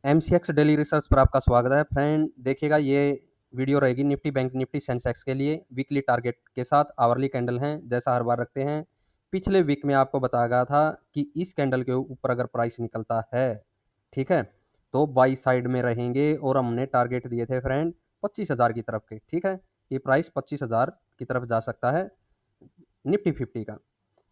MCX daily research पर आपका स्वागत है फ्रेंड। देखिएगा ये वीडियो रहेगी निफ्टी बैंक निफ्टी सेंसेक्स के लिए वीकली टारगेट के साथ। आवरली कैंडल हैं जैसा हर बार रखते हैं। पिछले वीक में आपको बताया गया था कि इस कैंडल के ऊपर अगर प्राइस निकलता है, ठीक है, तो बाई साइड में रहेंगे और हमने टारगेट दिए थे फ्रेंड 25,000 की तरफ के। ठीक है, ये प्राइस 25,000 की तरफ जा सकता है निफ्टी 50 का।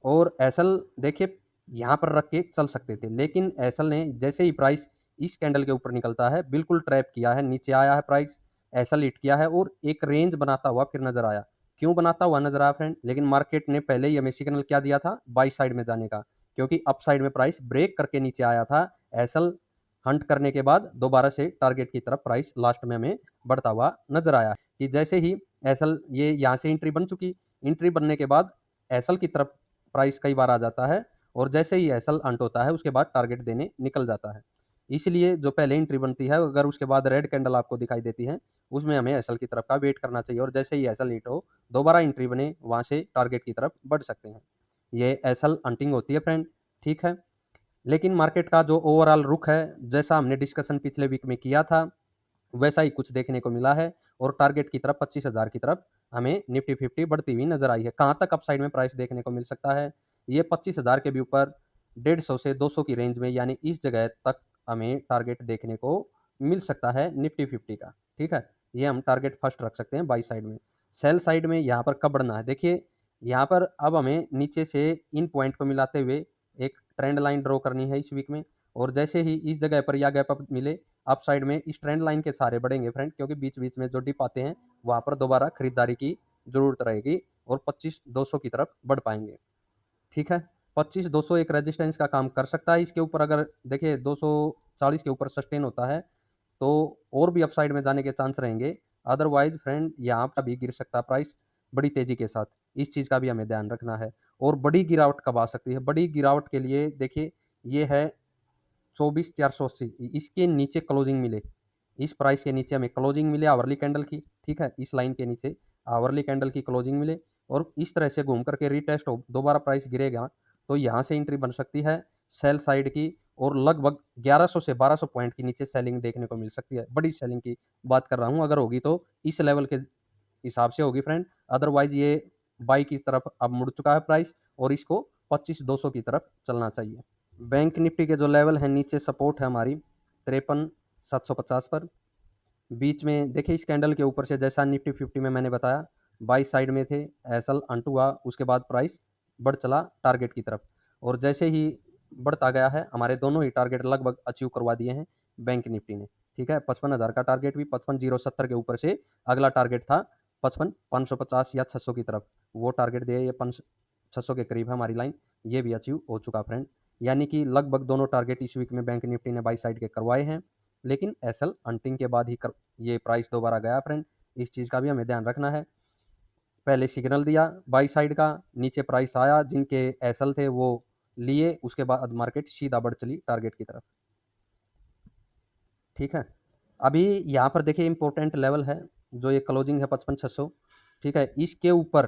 और एसएल देखिए यहाँ पर रख के चल सकते थे, लेकिन एसएल ने जैसे ही प्राइस इस कैंडल के ऊपर निकलता है बिल्कुल ट्रैप किया है, नीचे आया है प्राइस, एसएल हिट किया है और एक रेंज बनाता हुआ फिर नजर आया। क्यों बनाता हुआ नजर आया फ्रेंड? लेकिन मार्केट ने पहले ही हमें सिग्नल क्या दिया था? बाई साइड में जाने का, क्योंकि अप साइड में प्राइस ब्रेक करके नीचे आया था। एसएल हंट करने के बाद दोबारा से टारगेट की तरफ प्राइस लास्ट में हमें बढ़ता हुआ नजर आया कि जैसे ही एसएल ये यहाँ से एंट्री बन चुकी, एंट्री बनने के बाद एसएल की तरफ प्राइस कई बार आ जाता है और जैसे ही एसएल अंट होता है उसके बाद टारगेट देने निकल जाता है। इसलिए जो पहले एंट्री बनती है अगर उसके बाद रेड कैंडल आपको दिखाई देती है, उसमें हमें एसएल की तरफ का वेट करना चाहिए और जैसे ही एसएल हिट हो दोबारा एंट्री बने वहां से टारगेट की तरफ बढ़ सकते हैं। ये एसएल अंटिंग होती है फ्रेंड, ठीक है। लेकिन मार्केट का जो ओवरऑल रुख है, जैसा हमने डिस्कशन पिछले वीक में किया था वैसा ही कुछ देखने को मिला है और टारगेट की तरफ 25,000 की तरफ हमें निफ्टी 50 बढ़ती हुई नजर आई है। कहाँ तक अपसाइड में प्राइस देखने को मिल सकता है? ये 25,000 के भी ऊपर 150 से 200 की रेंज में, यानी इस जगह तक हमें टारगेट देखने को मिल सकता है निफ्टी 50 का। ठीक है, ये हम टारगेट फर्स्ट रख सकते हैं बाई साइड में। सेल साइड में यहाँ पर कब बढ़ना है? देखिए यहाँ पर अब हमें नीचे से इन पॉइंट को मिलाते हुए एक ट्रेंड लाइन ड्रॉ करनी है इस वीक में, और जैसे ही इस जगह पर या गैप अप मिले अप साइड में इस ट्रेंड लाइन के सहारे बढ़ेंगे फ्रेंड, क्योंकि बीच बीच में जो डिप आते हैं वहां पर दोबारा खरीदारी की जरूरत रहेगी और 25,200 की तरफ बढ़ पाएंगे। ठीक है, 25,200 एक रेजिस्टेंस का काम कर सकता है। इसके ऊपर अगर देखिए 240 के ऊपर सस्टेन होता है तो और भी अपसाइड में जाने के चांस रहेंगे। अदरवाइज फ्रेंड यहाँ पर भी गिर सकता है प्राइस बड़ी तेजी के साथ, इस चीज का भी हमें ध्यान रखना है। और बड़ी गिरावट कब आ सकती है? बड़ी गिरावट के लिए देखिए ये है 24,480, इसके नीचे क्लोजिंग मिले, इस प्राइस के नीचे हमें क्लोजिंग मिले आवरली कैंडल की, ठीक है, इस लाइन के नीचे आवरली कैंडल की क्लोजिंग मिले और इस तरह से घूम करके रीटेस्ट हो दोबारा प्राइस गिरेगा तो यहाँ से एंट्री बन सकती है सेल साइड की और लगभग 1100 से 1200 पॉइंट की नीचे सेलिंग देखने को मिल सकती है। बड़ी सेलिंग की बात कर रहा हूँ, अगर होगी तो इस लेवल के हिसाब से होगी फ्रेंड। अदरवाइज ये बाई की तरफ अब मुड़ चुका है प्राइस और इसको 25,200 की तरफ चलना चाहिए। बैंक निफ्टी के जो लेवल है नीचे सपोर्ट है हमारी 53,750 पर। बीच में देखिए इस कैंडल के ऊपर से जैसा निफ्टी 50 में मैंने बताया बाई साइड में थे, एसएल अंटू हुआ, उसके बाद प्राइस बढ़ चला टारगेट की तरफ और जैसे ही बढ़ता गया है हमारे दोनों ही टारगेट लगभग अचीव करवा दिए हैं बैंक निफ्टी ने। ठीक है, 55,000 का टारगेट भी 55,070 के ऊपर से अगला टारगेट था 55,550 या 600 की तरफ, वो टारगेट दिए ये 600 के करीब है हमारी लाइन, ये भी अचीव हो चुका फ्रेंड। यानी कि लगभग दोनों टारगेट इस वीक में बैंक निफ्टी ने बाई साइड के करवाए हैं। लेकिन एसएल अंटिंग के बाद ही ये प्राइस दोबारा गया फ्रेंड, इस चीज़ का भी हमें ध्यान रखना है। पहले सिग्नल दिया बाई साइड का, नीचे प्राइस आया, जिनके एसएल थे वो लिए, उसके बाद मार्केट सीधा बढ़ चली टारगेट की तरफ। ठीक है, अभी यहाँ पर देखिए इंपॉर्टेंट लेवल है जो ये क्लोजिंग है 55,600। ठीक है, इसके ऊपर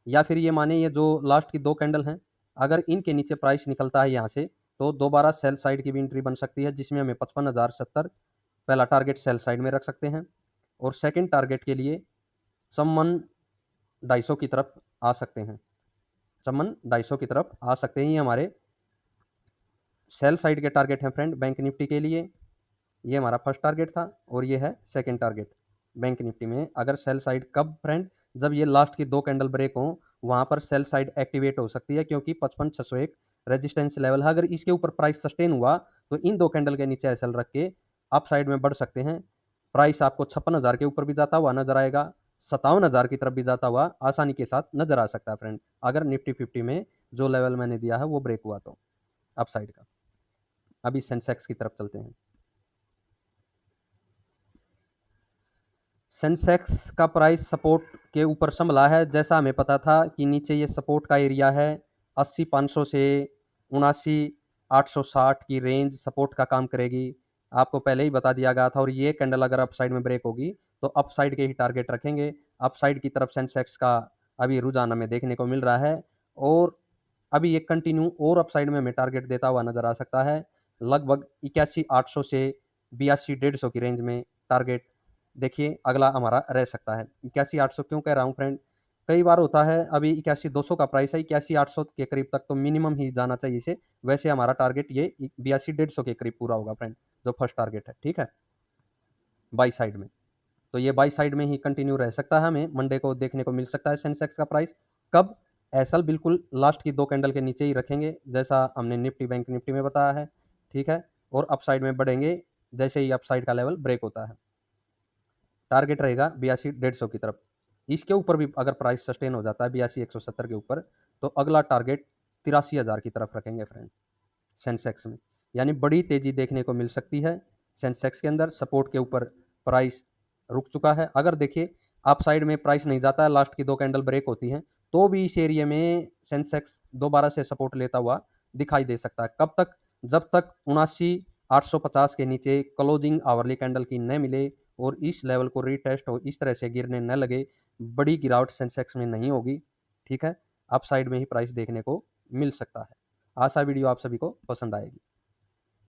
या फिर ये माने ये जो लास्ट की दो कैंडल हैं, अगर इनके नीचे प्राइस निकलता है यहाँ से तो दोबारा सेल साइड की भी एंट्री बन सकती है, जिसमें हमें 55,070 पहला टारगेट सेल साइड में रख सकते हैं और सेकंड टारगेट के लिए सम्मन 250 की तरफ आ सकते हैं। सम्मन 250 की तरफ आ सकते हैं, ये हमारे सेल साइड के टारगेट हैं फ्रेंड बैंक निफ्टी के लिए। ये हमारा फर्स्ट टारगेट था और ये है सेकंड टारगेट बैंक निफ्टी में। अगर सेल साइड कब फ्रेंड? जब ये लास्ट की दो कैंडल ब्रेक हो वहां पर सेल साइड एक्टिवेट हो सकती है, क्योंकि 55,601 रेजिस्टेंस लेवल है। अगर इसके ऊपर प्राइस सस्टेन हुआ तो इन दो कैंडल के नीचे एसएल रख के अप साइड में बढ़ सकते हैं। प्राइस आपको 56,000 के ऊपर भी जाता हुआ नजर आएगा, 57,000 की तरफ भी जाता हुआ आसानी के साथ नजर आ सकता है फ्रेंड, अगर निफ्टी 50 में जो लेवल मैंने दिया है वो ब्रेक हुआ तो अप साइड का। अभी सेंसेक्स की तरफ चलते हैं। सेंसेक्स का प्राइस सपोर्ट के ऊपर संभला है, जैसा हमें पता था कि नीचे ये सपोर्ट का एरिया है 80,500 से 79,860 की रेंज सपोर्ट का काम करेगी। आपको पहले ही बता दिया गया था और ये कैंडल अगर अप साइड में ब्रेक होगी तो अप साइड के ही टारगेट रखेंगे। अप साइड की तरफ सेंसेक्स का अभी रुझान हमें देखने को मिल रहा है और अभी ये कंटिन्यू और अप साइड में हमें टारगेट देता हुआ नजर आ सकता है लगभग 81,800 से 82-150 की रेंज में टारगेट देखिए अगला हमारा रह सकता है। 81-800 क्यों कह रहा हूँ फ्रेंड, कई बार होता है अभी 81-200 का प्राइस है, 81-800 के करीब तक तो मिनिमम ही जाना चाहिए इसे। वैसे हमारा टारगेट ये 82-150 के करीब पूरा होगा फ्रेंड, जो फर्स्ट टारगेट है, ठीक है, बाई साइड में। तो ये बाई साइड में ही कंटिन्यू रह सकता है, हमें मंडे को देखने को मिल सकता है सेंसेक्स का प्राइस। कब? एसएल बिल्कुल लास्ट की 2 कैंडल के नीचे ही रखेंगे, जैसा हमने निफ्टी बैंक निफ्टी में बताया है, ठीक है, और अपसाइड में बढ़ेंगे जैसे ही अपसाइड का लेवल ब्रेक होता है। टारगेट रहेगा 82-150 की तरफ। इसके ऊपर भी अगर प्राइस सस्टेन हो जाता है 82-170 के ऊपर, तो अगला टारगेट 83,000 की तरफ रखेंगे फ्रेंड सेंसेक्स में। यानी बड़ी तेजी देखने को मिल सकती है सेंसेक्स के अंदर। सपोर्ट के ऊपर प्राइस रुक चुका है। अगर देखिए अप साइड में प्राइस नहीं जाता है, लास्ट की 2 कैंडल ब्रेक होती हैं, तो भी इस एरिया में सेंसेक्स दोबारा से सपोर्ट लेता हुआ दिखाई दे सकता है। कब तक? जब तक 79,850 के नीचे क्लोजिंग आवरली कैंडल की न मिले और इस लेवल को रीटेस्ट हो, इस तरह से गिरने न लगे, बड़ी गिरावट सेंसेक्स में नहीं होगी, ठीक है, अप साइड में ही प्राइस देखने को मिल सकता है। आशा वीडियो आप सभी को पसंद आएगी।